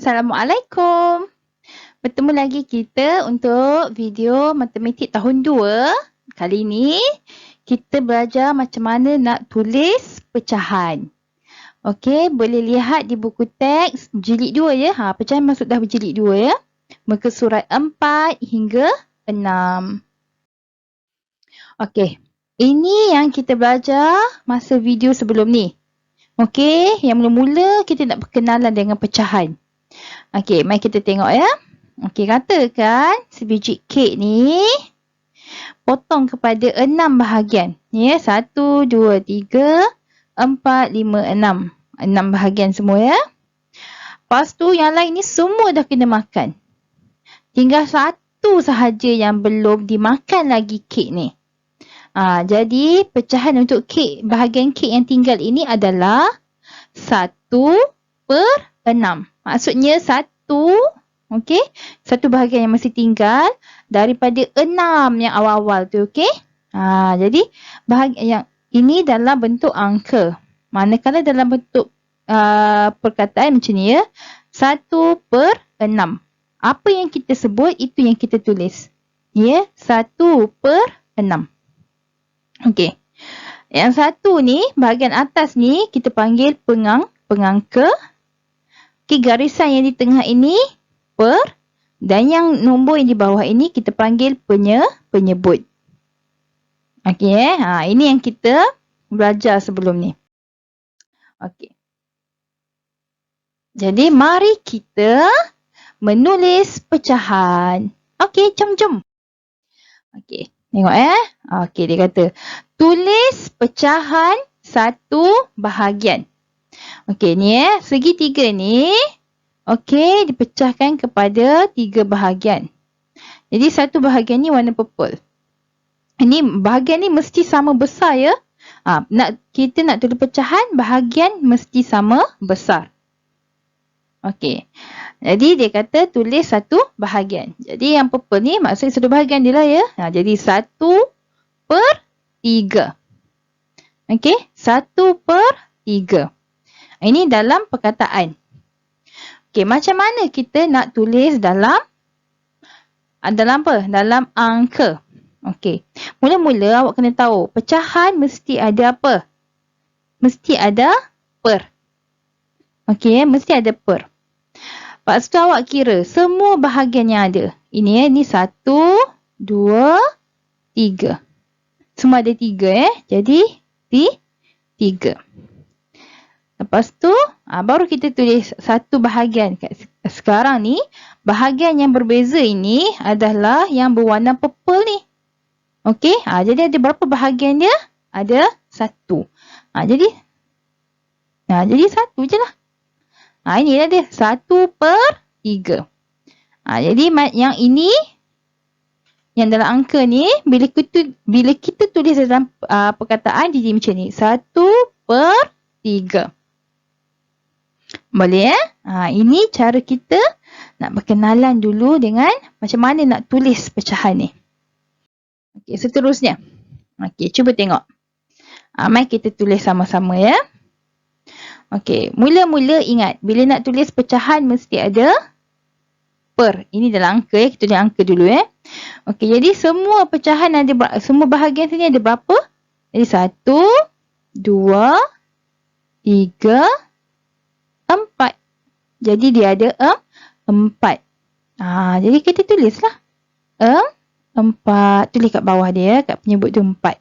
Assalamualaikum. Bertemu lagi kita untuk video matematik tahun 2. Kali ini kita belajar macam mana nak tulis pecahan. Okey, boleh lihat di buku teks jilid 2 ya. Pecahan masuk dah berjilid 2 ya. Muka surat 4 hingga 6. Okey, ini yang kita belajar masa video sebelum ni. Okey, yang mula-mula kita nak berkenalan dengan pecahan. Okey, mari kita tengok ya. Okey, katakan sebiji kek ni potong kepada 6 bahagian. Ya, 1, 2, 3, 4, 5, 6. 6 bahagian semua ya. Lepas tu yang lain ni semua dah kena makan. Tinggal satu sahaja yang belum dimakan lagi kek ni. Jadi pecahan untuk kek, bahagian kek yang tinggal ini adalah 1/6. Maksudnya 1, okey, satu bahagian yang masih tinggal daripada 6 yang awal-awal tu, okey. Jadi bahagian yang ini dalam bentuk angka. Manakala dalam bentuk perkataan macam ni ya, 1/6. Apa yang kita sebut, itu yang kita tulis. Ya, 1/6. Okey. Yang satu ni, bahagian atas ni kita panggil pengangka. Okey, garisan yang di tengah ini per, dan yang nombor yang di bawah ini kita panggil penyebut. Okey ini yang kita belajar sebelum ni. Okey. Jadi mari kita menulis pecahan. Okey, jom. Okey, tengok Okey, dia kata tulis pecahan satu bahagian. Okey, ni segitiga ni okey, dipecahkan kepada 3 bahagian. Jadi satu bahagian ni warna purple. Ini bahagian ni mesti sama besar ya. Kita nak tulis pecahan, bahagian mesti sama besar. Okey. Jadi dia kata tulis satu bahagian. Jadi yang purple ni maksudnya satu bahagian dia lah ya. Jadi 1/3. Okey, 1/3. Ini dalam perkataan. Okey, macam mana kita nak tulis dalam apa? Dalam angka. Okey. Mula-mula awak kena tahu, pecahan mesti ada apa? Mesti ada per. Okey, mesti ada per. Lepas tu awak kira semua bahagian yang ada. Ini ni 1, 2, 3. Semua ada 3 Jadi 3. Lepas tu baru kita tulis satu bahagian. Sekarang ni bahagian yang berbeza ini adalah yang berwarna purple ni. Okey, jadi ada berapa bahagian dia? Ada 1. Jadi 1 je lah. Inilah dia 1/3. Jadi yang ini, yang dalam angka ni, bila kita tulis dalam perkataan jadi macam ni, 1/3. Boleh ini cara kita nak berkenalan dulu dengan macam mana nak tulis pecahan ni. Okey, seterusnya. Okey, cuba tengok. Mari kita tulis sama-sama ya. Okey, mula-mula ingat, bila nak tulis pecahan mesti ada per. Ini dalam angka ya, kita tulis angka dulu Okey, jadi semua pecahan ada, semua bahagian sini ada berapa? Jadi 1, 2, 3, 4. Jadi dia ada 4. Jadi kita tulislah 4. Tulis kat bawah dia, kat penyebut tu 4.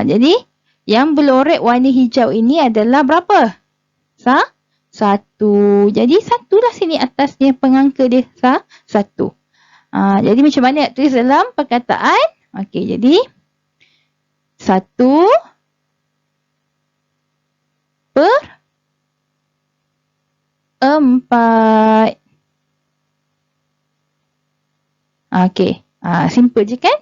Jadi yang berlorek warna hijau ini adalah berapa? 1. Jadi 1 lah sini atasnya, pengangka dia 1. Jadi macam mana nak tulis dalam perkataan? Okey, jadi 1/4. Okey, simple je kan?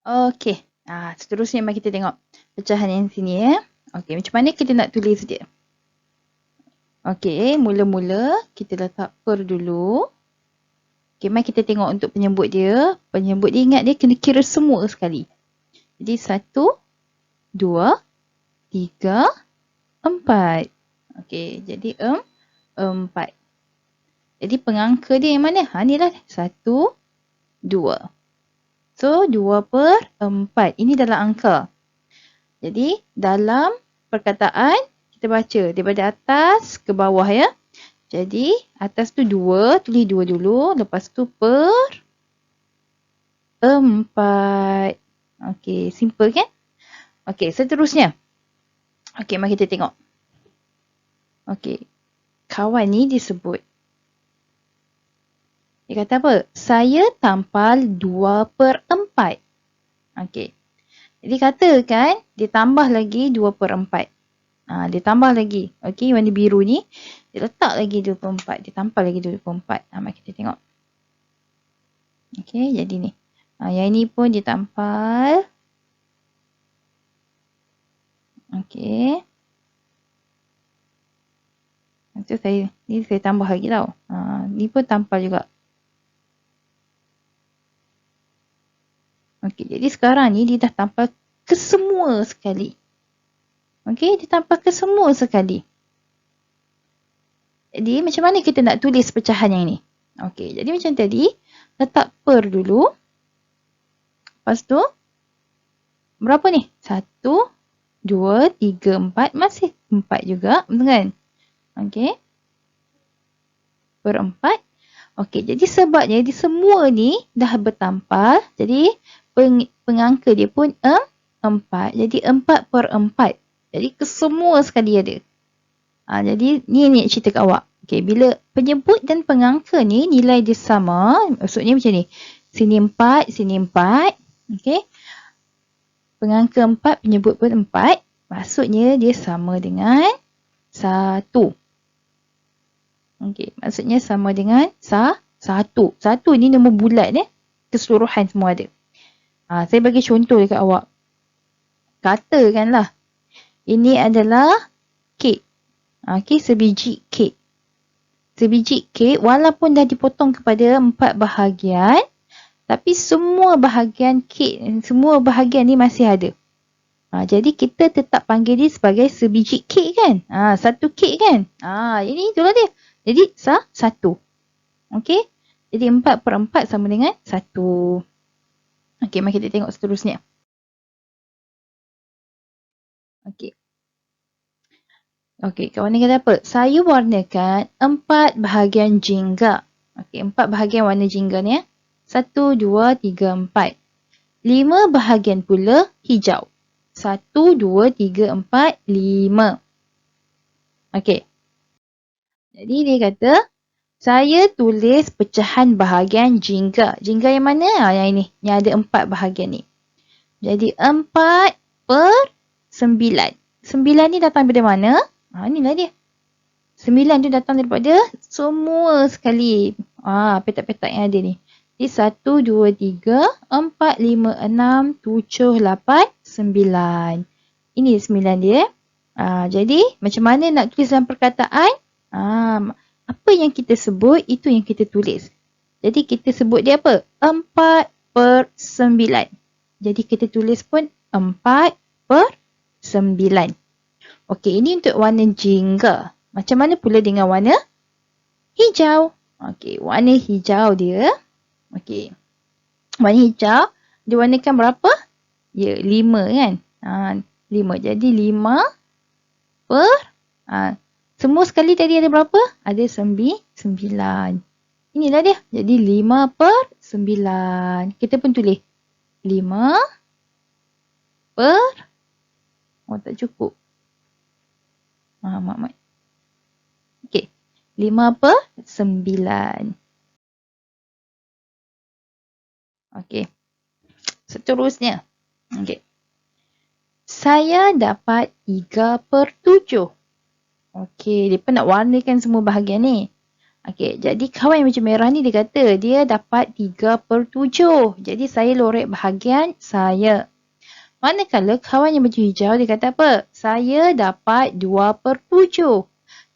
Okey, seterusnya mari kita tengok pecahan yang sini Okey, macam mana kita nak tulis dia? Okey, mula-mula kita letak per dulu. Okey, mari kita tengok untuk penyebut dia. Penyebut dia, ingat dia kena kira semua sekali. Jadi 1, 2, 3, 4. Okey, jadi 4. Jadi pengangka dia yang mana? Ni lah 1, 2. So 2/4. Ini dalam angka. Jadi dalam perkataan kita baca daripada atas ke bawah ya. Jadi atas tu 2, tulis 2 dulu. Lepas tu per 4. Okey, simple kan? Okey, seterusnya. Okey, mari kita tengok. Okey, kawan ni disebut. Dia kata apa? Saya tampal 2/4. Okey. Jadi katakan dia tambah lagi 2/4. Dia tambah lagi. Okey, warna biru ni. Dia letak lagi 2/4. Dia tampal lagi 2/4. Mari kita tengok. Okey, jadi ni. Yang ini pun dia tampal. Okey. Nanti saya tambah lagi tau. Ni pun tampal juga. Okey, jadi sekarang ni dia dah tampal ke semua sekali. Okey, dia tampal ke semua sekali. Jadi macam mana kita nak tulis pecahan yang ni? Okey, jadi macam tadi, letak per dulu. Lepas tu, berapa ni? 1, 2, 3, 4. Masih 4 juga, betul kan? Okey. Per 4. Okey, jadi sebabnya di semua ni dah bertampal. Jadi pengangka dia pun 4. Jadi 4/4. Jadi kesemua sekali ada. Jadi ni cerita kat awak. Okey, bila penyebut dan pengangka ni nilai dia sama, maksudnya macam ni. Sini 4, sini 4. Okey. Pengangka 4, penyebut pun 4. Maksudnya dia sama dengan 1. Okey, maksudnya sama dengan 1. 1 ni nombor bulat keseluruhan semua ada. Saya bagi contoh dekat awak. Katakanlah ini adalah kek. Okey, sebiji kek. Sebiji kek walaupun dah dipotong kepada 4 bahagian, tapi semua bahagian kek, semua bahagian ni masih ada. Jadi kita tetap panggil dia sebagai sebiji kek kan? Satu kek kan? Ini itulah dia. Jadi 1. Okey. Jadi 4/4 sama dengan 1. Okey, mari kita tengok seterusnya. Okey. Okey, kawan ni kata apa? Saya warnakan 4 bahagian jingga. Okey, 4 bahagian warna jingga ni 1, 2, 3, 4. 5 bahagian pula hijau. 1, 2, 3, 4, 5. Okey. Jadi dia kata, saya tulis pecahan bahagian jingga. Jingga yang mana? Yang ini. Yang ada 4 bahagian ni. Jadi 4/9. 9 ni datang daripada mana? Inilah dia. 9 tu datang daripada semua sekali. Petak-petak yang ada ni. Jadi 1, 2, 3, 4, 5, 6, 7, 8, 9. Ini 9 dia. Jadi macam mana nak tulis dalam perkataan? Apa yang kita sebut, itu yang kita tulis. Jadi kita sebut dia apa? 4/9. Jadi kita tulis pun 4/9. Okey, ini untuk warna jingga. Macam mana pula dengan warna hijau? Okey, warna hijau dia. Okey. Warna hijau, dia warnakan berapa? Ya, 5 kan? 5. Jadi 5 per... semua sekali tadi ada berapa? Ada 9. Inilah dia. Jadi 5/9. Kita pun tulis 5 per... tak cukup. Mak. Okey. 5/9. Okey. Seterusnya. Okey. Saya dapat 3/7. Okey. Dia pun nak warnakan semua bahagian ni. Okey. Jadi kawan yang macam merah ni dia kata dia dapat 3/7. Jadi saya lorek bahagian saya. Manakala kawan yang baju hijau dia kata apa? Saya dapat 2/7.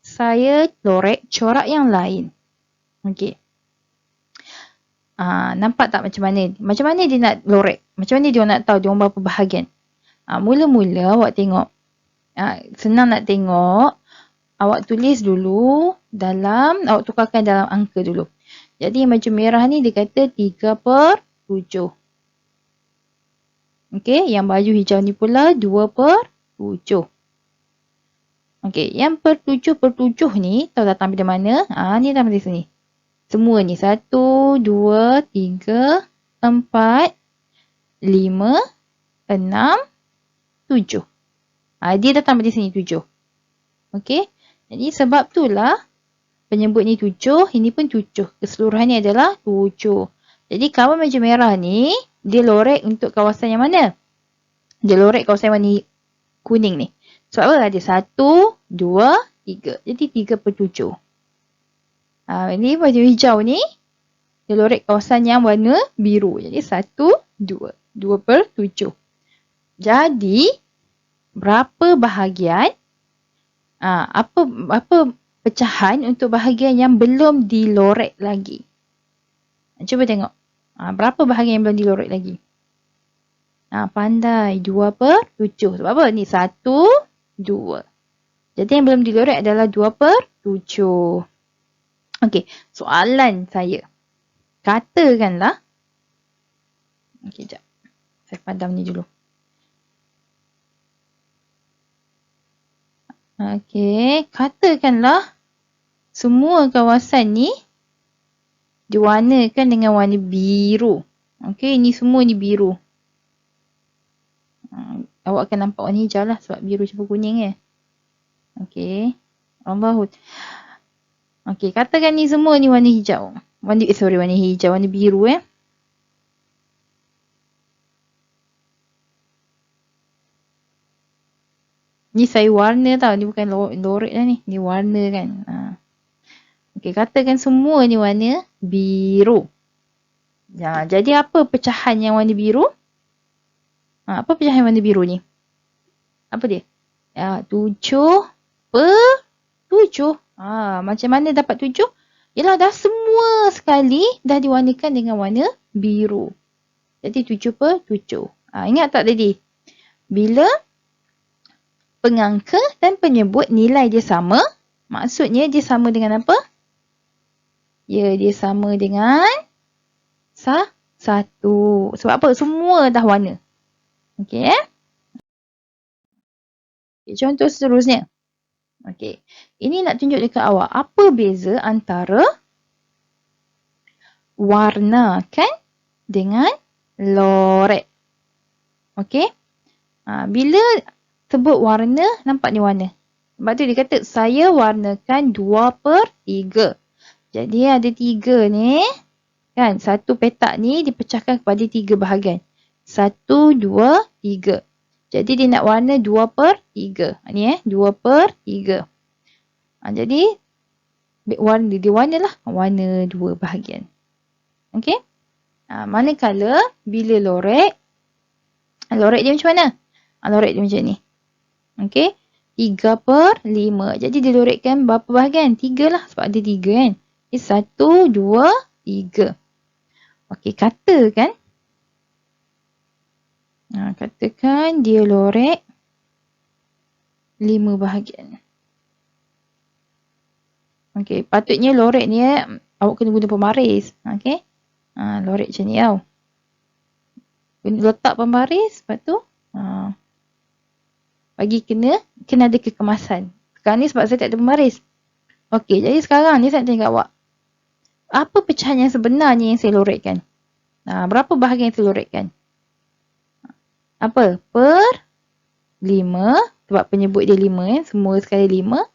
Saya lorek corak yang lain. Okey. Nampak tak macam mana? Macam mana dia nak lorek? Macam mana dia nak tahu dia berapa bahagian? Mula-mula awak tengok. Senang nak tengok. Awak tulis dulu awak tukarkan dalam angka dulu. Jadi yang baju merah ni dia kata 3/7. Okey, yang baju hijau ni pula 2/7. Okey, yang per 7/7 ni tahu datang dari mana? Ni datang dari sini. Semua ni 1, 2, 3, 4, 5, 6, 7. Dia datang dari sini 7. Okey. Jadi sebab itulah penyebut ni 7, ini pun 7. Keseluruhan ni adalah 7. Jadi kawan baju merah ni, dia lorek untuk kawasan yang mana? Dia lorek kawasan warna kuning ni. Sebab apa? Ada 1, 2, 3. Jadi 3/7. Ini baju hijau ni, dia lorek kawasan yang warna biru. Jadi 1, 2. 2/7. Jadi, berapa bahagian? Apa pecahan untuk bahagian yang belum dilorek lagi? Cuba tengok. Berapa bahagian yang belum dilorek lagi? Pandai. 2/7. Sebab apa? Ni 1, 2. Jadi yang belum dilorek adalah 2/7. Okey. Soalan saya. Katakanlah. Okey, sekejap. Saya padam ni dulu. Okey, katakanlah semua kawasan ni diwarnakan dengan warna biru. Okey, ni semua ni biru. Awak akan nampak warna hijau lah sebab biru campur kuning Okey. Okey, katakan ni semua ni warna hijau. Warna hijau, warna biru Ni saya warna tau. Ni bukan lorek lah ni. Ni warna kan. Okey, katakan semua ni warna biru. Jadi apa pecahan yang warna biru? Apa pecahan warna biru ni? Apa dia? 7/7. Macam mana dapat 7? Yalah, dah semua sekali dah diwarnakan dengan warna biru. Jadi 7/7. Ingat tak tadi? Bila pengangka dan penyebut nilai dia sama, maksudnya dia sama dengan apa? Ya, dia sama dengan 1. Sebab apa? Semua dah warna. Okey contoh seterusnya. Okey. Ini nak tunjuk dekat awak. Apa beza antara warnakan dengan lorek? Okey. Bila sebut warna, nampak ni warna. Sebab tu dia kata, saya warnakan 2/3. Jadi ada 3 ni. Kan? Satu petak ni dipecahkan kepada 3 bahagian. 1, 2, 3. Jadi dia nak warna 2/3. Ni 2/3. Jadi dia warna lah warna 2 bahagian. Okey? Manakala bila lorek dia macam mana? Lorek dia macam ni. Okey? 3/5. Jadi dia lorekkan berapa bahagian? 3 lah. Sebab ada 3 kan? 1, 2, 3. Okey, katakan dia lorek 5 bahagian. Okey, patutnya lorek ni awak kena guna pembaris. Okey. Lorek macam ni tau. Letak pembaris, lepas tu bagi kena ada kekemasan. Sekarang ni sebab saya tak ada pembaris. Okey, jadi sekarang ni saya tanya kat awak. Apa pecahan yang sebenarnya yang saya lorekkan? Berapa bahagian yang saya lorekkan? Apa? Per 5. Sebab penyebut dia 5 semua sekali 5.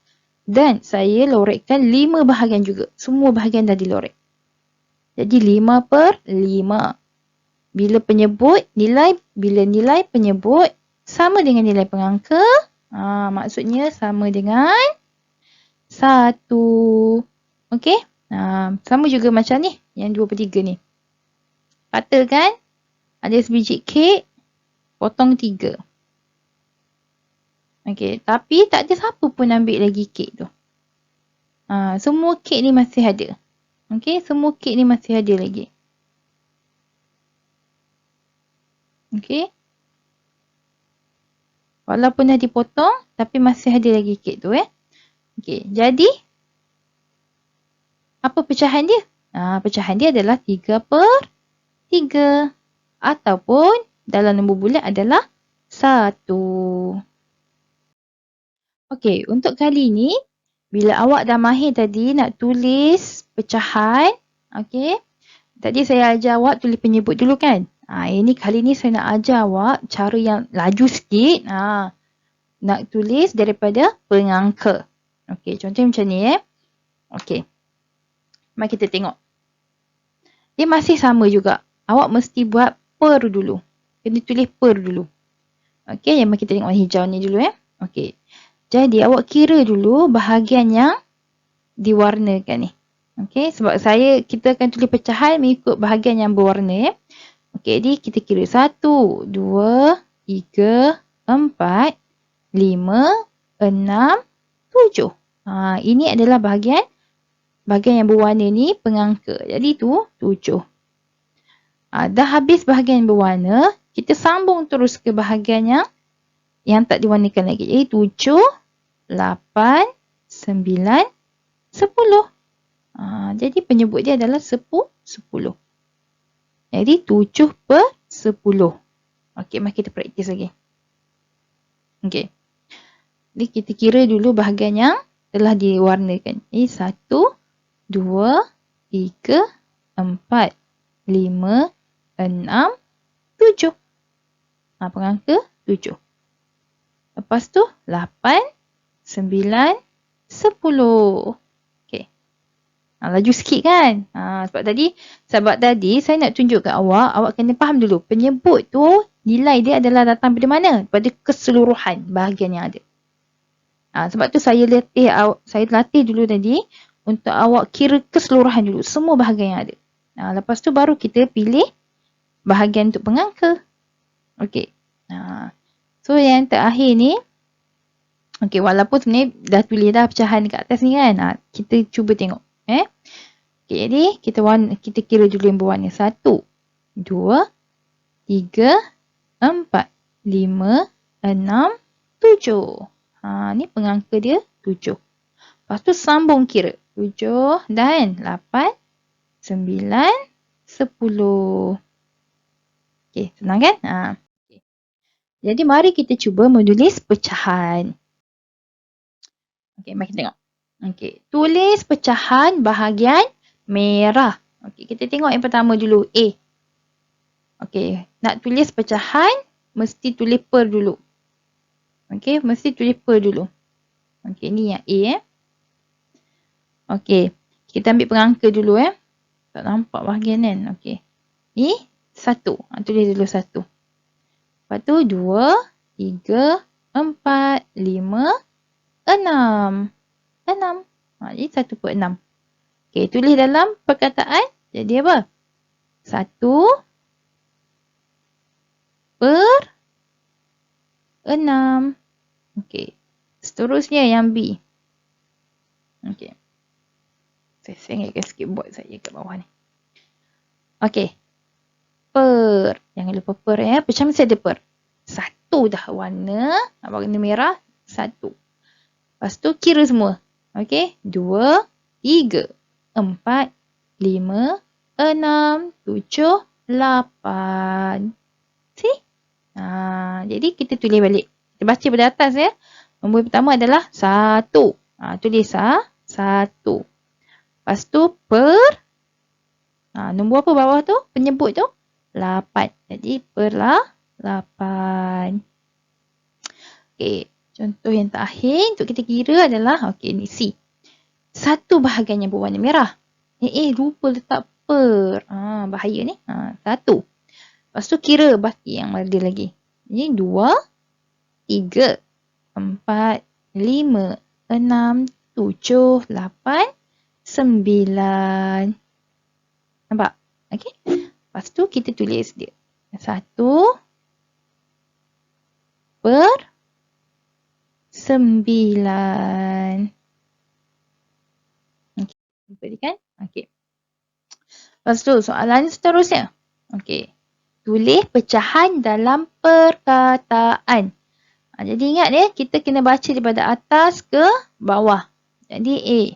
Dan saya lorekkan 5 bahagian juga. Semua bahagian dah dilorek. Jadi 5/5. Bila nilai penyebut sama dengan nilai pengangka, maksudnya sama dengan 1. Okey? Sama juga macam ni, yang 2/3 ni. Katakan ada sebiji kek, potong 3. Okey, tapi tak ada siapa pun ambil lagi kek tu. Semua kek ni masih ada. Okey, semua kek ni masih ada lagi. Okey. Walaupun dah dipotong, tapi masih ada lagi kek tu Okey, jadi apa pecahan dia? Pecahan dia adalah 3/3. Ataupun dalam nombor bulat adalah 1. Okey, untuk kali ni, bila awak dah mahir tadi nak tulis pecahan, okey, tadi saya ajar awak tulis penyebut dulu kan? Ini kali ni saya nak ajar awak cara yang laju sikit. Nak tulis daripada pengangka. Okey, contohnya macam ni Okey. Mari kita tengok. Dia masih sama juga. Awak mesti buat per dulu. Kena tulis per dulu. Okey, mari kita tengok hijau ni dulu Okey. Jadi awak kira dulu bahagian yang diwarnakan ni. Okey, sebab kita akan tulis pecahan mengikut bahagian yang berwarna Okey, jadi kita kira 1, 2, 3, 4, 5, 6, 7. Ini adalah bahagian yang berwarna ni pengangka. Jadi tu 7. Dah habis bahagian yang berwarna, kita sambung terus ke bahagian yang tak diwarnakan lagi. Jadi 7, 8, 9, 10. Jadi penyebut dia adalah 10. Jadi 7/10. Okey, mari kita praktis lagi. Okey. Jadi kita kira dulu bahagian yang telah diwarnakan. Jadi 1, 2, 3, 4, 5, 6, 7. Pengangka 7. Lepas tu 8, 9, 10. Okey. Laju sikit kan? Sebab tadi saya nak tunjuk kat awak kena faham dulu. Penyebut tu nilai dia adalah datang dari mana? Pada keseluruhan bahagian yang ada. Sebab tu saya latih dulu tadi untuk awak kira keseluruhan dulu. Semua bahagian yang ada. Lepas tu baru kita pilih bahagian untuk pengangka. Okey. So yang terakhir ni. Okey, walaupun sebenarnya dah tulis dah pecahan dekat atas ni kan. Kita cuba tengok. Okey, jadi kita kira dulu yang berwarna. 1, 2, 3, 4, 5, 6, 7. Ni pengangka dia 7. Lepas tu sambung kira. 7 dan 8, 9, 10. Okey, senang kan? Okay. Jadi mari kita cuba menulis pecahan. Okey, mari kita tengok. Okey, tulis pecahan bahagian merah. Okey, kita tengok yang pertama dulu, A. Okey, nak tulis pecahan mesti tulis per dulu. Okey, mesti tulis per dulu. Okey, ni yang A Okey, kita ambil pengangka dulu Tak nampak bahagian kan? Okey. Ni 1. Tulis dulu 1. Lepas tu 2, 3, 4, 5, 6. 6. Jadi 1/6. Okey, tulis dalam perkataan. Jadi apa? 1/6. Okey. Seterusnya yang B. Okey. Saya sengitkan sikit buat saya kat bawah ni. Okey. Per. Jangan lupa per Pecahan mesti ada per. 1 dah warna merah. 1. Lepas tu kira semua. Okey. 2, 3, 4, 5, 6, 7, 8. See? Jadi kita tulis balik. Kita baca pada atas Nombor pertama adalah 1. Tulis 1. Lepas tu per. Nombor apa bawah tu? Penyebut tu? 8. Jadi per 8. Okey. Contoh yang terakhir untuk kita kira adalah. Okey, ni C. 1 bahagian yang berwarna merah. Lupa letak per. Bahaya ni. 1. Lepas tu kira baki yang ada lagi. Ini 2, 3, 4, 5, 6, 7, 8, 9. Nampak? Okey. Lepas tu kita tulis dia. 1/9. Okey. Nampak kan? Okey. Lepas tu soalan seterusnya. Okey. Tulis pecahan dalam perkataan. Jadi ingat ya, kita kena baca daripada atas ke bawah. Jadi A.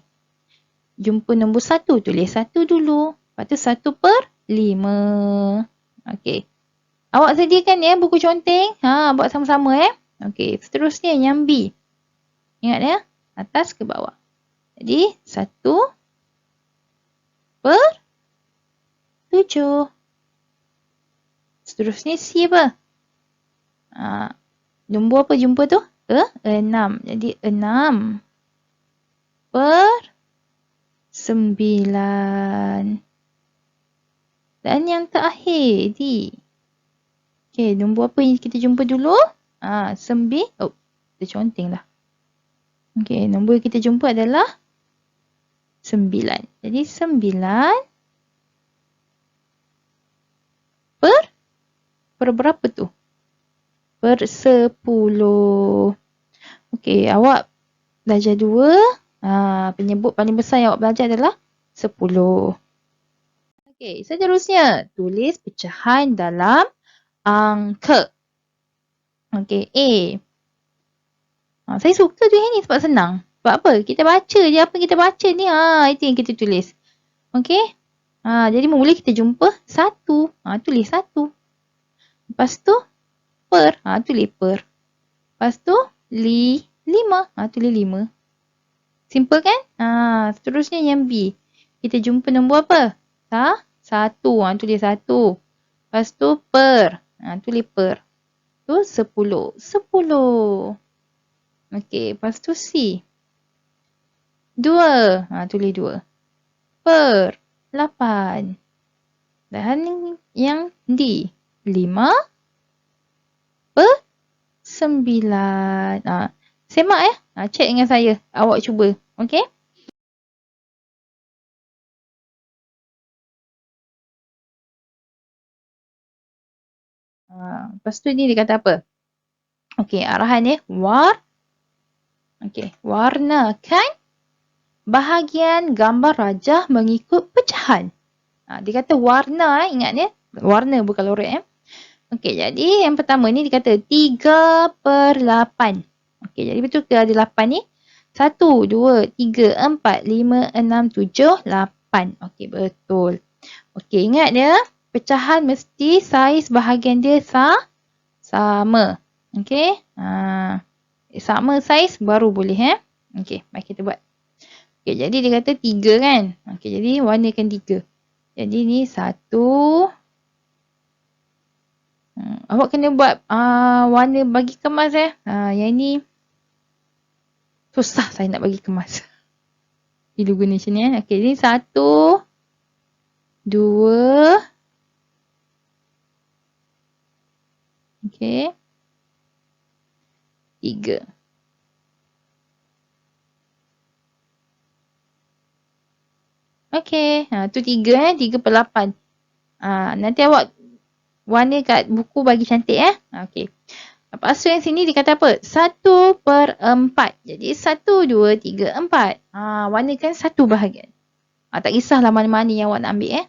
Jumpa nombor 1, tulis 1 dulu. Lepas tu 1/5. Okey. Awak sediakan ya buku conteng. Buat sama-sama ya. Okey, seterusnya yang B. Ingat ya, atas ke bawah. Jadi 1/7. Seterusnya C apa? Nombor apa jumpa tu? 6. Jadi 6/9. Dan yang terakhir D. Okey, nombor apa yang kita jumpa dulu? 9. Oh, kita conteng lah. Okey, nombor yang kita jumpa adalah 9. Jadi 9 per berapa tu? Per 10. Okey, awak belajar 2. Penyebut paling besar yang awak belajar adalah 10. Okey, seterusnya tulis pecahan dalam angka. Okey, A. Saya suka tulis ni sebab senang. Sebab apa? Kita baca je apa kita baca ni. Itu yang kita tulis. Okey. Jadi mula kita jumpa 1. Tulis 1. Lepas tu per. Tulis per. Lepas tu 5. Tulis 5. Simple kan? Seterusnya yang B. Kita jumpa nombor apa? 1. Tulis 1. Lepas tu per. Tulis per. Tu 10. 10. Okey, lepas tu C. 2. Tulis 2. Per 8. Dan yang D. 5/9. Semak ya. Cek dengan saya. Awak cuba. Okey. Lepas tu ni dia kata apa? Okey, arahan ya. Warnakan bahagian gambar rajah mengikut pecahan. Dia kata warna, ingat ya. Warna bukan lorek. Okey, jadi yang pertama ni dia kata 3/8. Okey, jadi betul ke ada 8 ni? 1, 2, 3, 4, 5, 6, 7, 8. Okey, betul. Okey, ingat ya. Pecahan mesti saiz bahagian dia sama. Okey. Sama saiz baru boleh. Okey, mari kita buat. Okey, jadi dia kata 3 kan. Okey, jadi warnakan 3. Jadi ni 1. Awak kena buat warna bagi kemas yang ni susah saya nak bagi kemas. Bila guna macam ni Okey, ni 1, 2. Okey. 3. Okey, tu 3 3/8. Nanti awak warna kat buku bagi cantik Okey. Lepas tu yang sini dia kata apa? 1/4. Jadi 1, 2, 3, 4. Warnakan satu bahagian. Tak kisahlah mana-mana yang awak nak ambil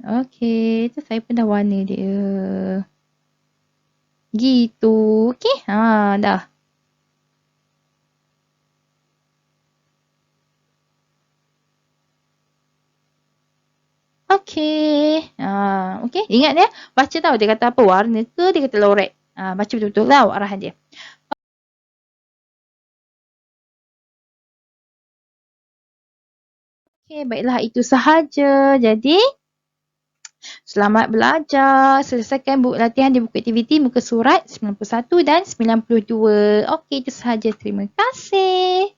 Okey, tu saya pun dah warna dia. Gitu. Okey, dah. Okey. Okey, ingat ya. Baca tahu dia kata apa? Warna ke dia kata lorek. Baca betul-betul lah arahan dia. Okey, baiklah itu sahaja. Jadi, selamat belajar. Selesaikan buku latihan di buku aktiviti muka surat 91 dan 92. Okey, itu sahaja. Terima kasih.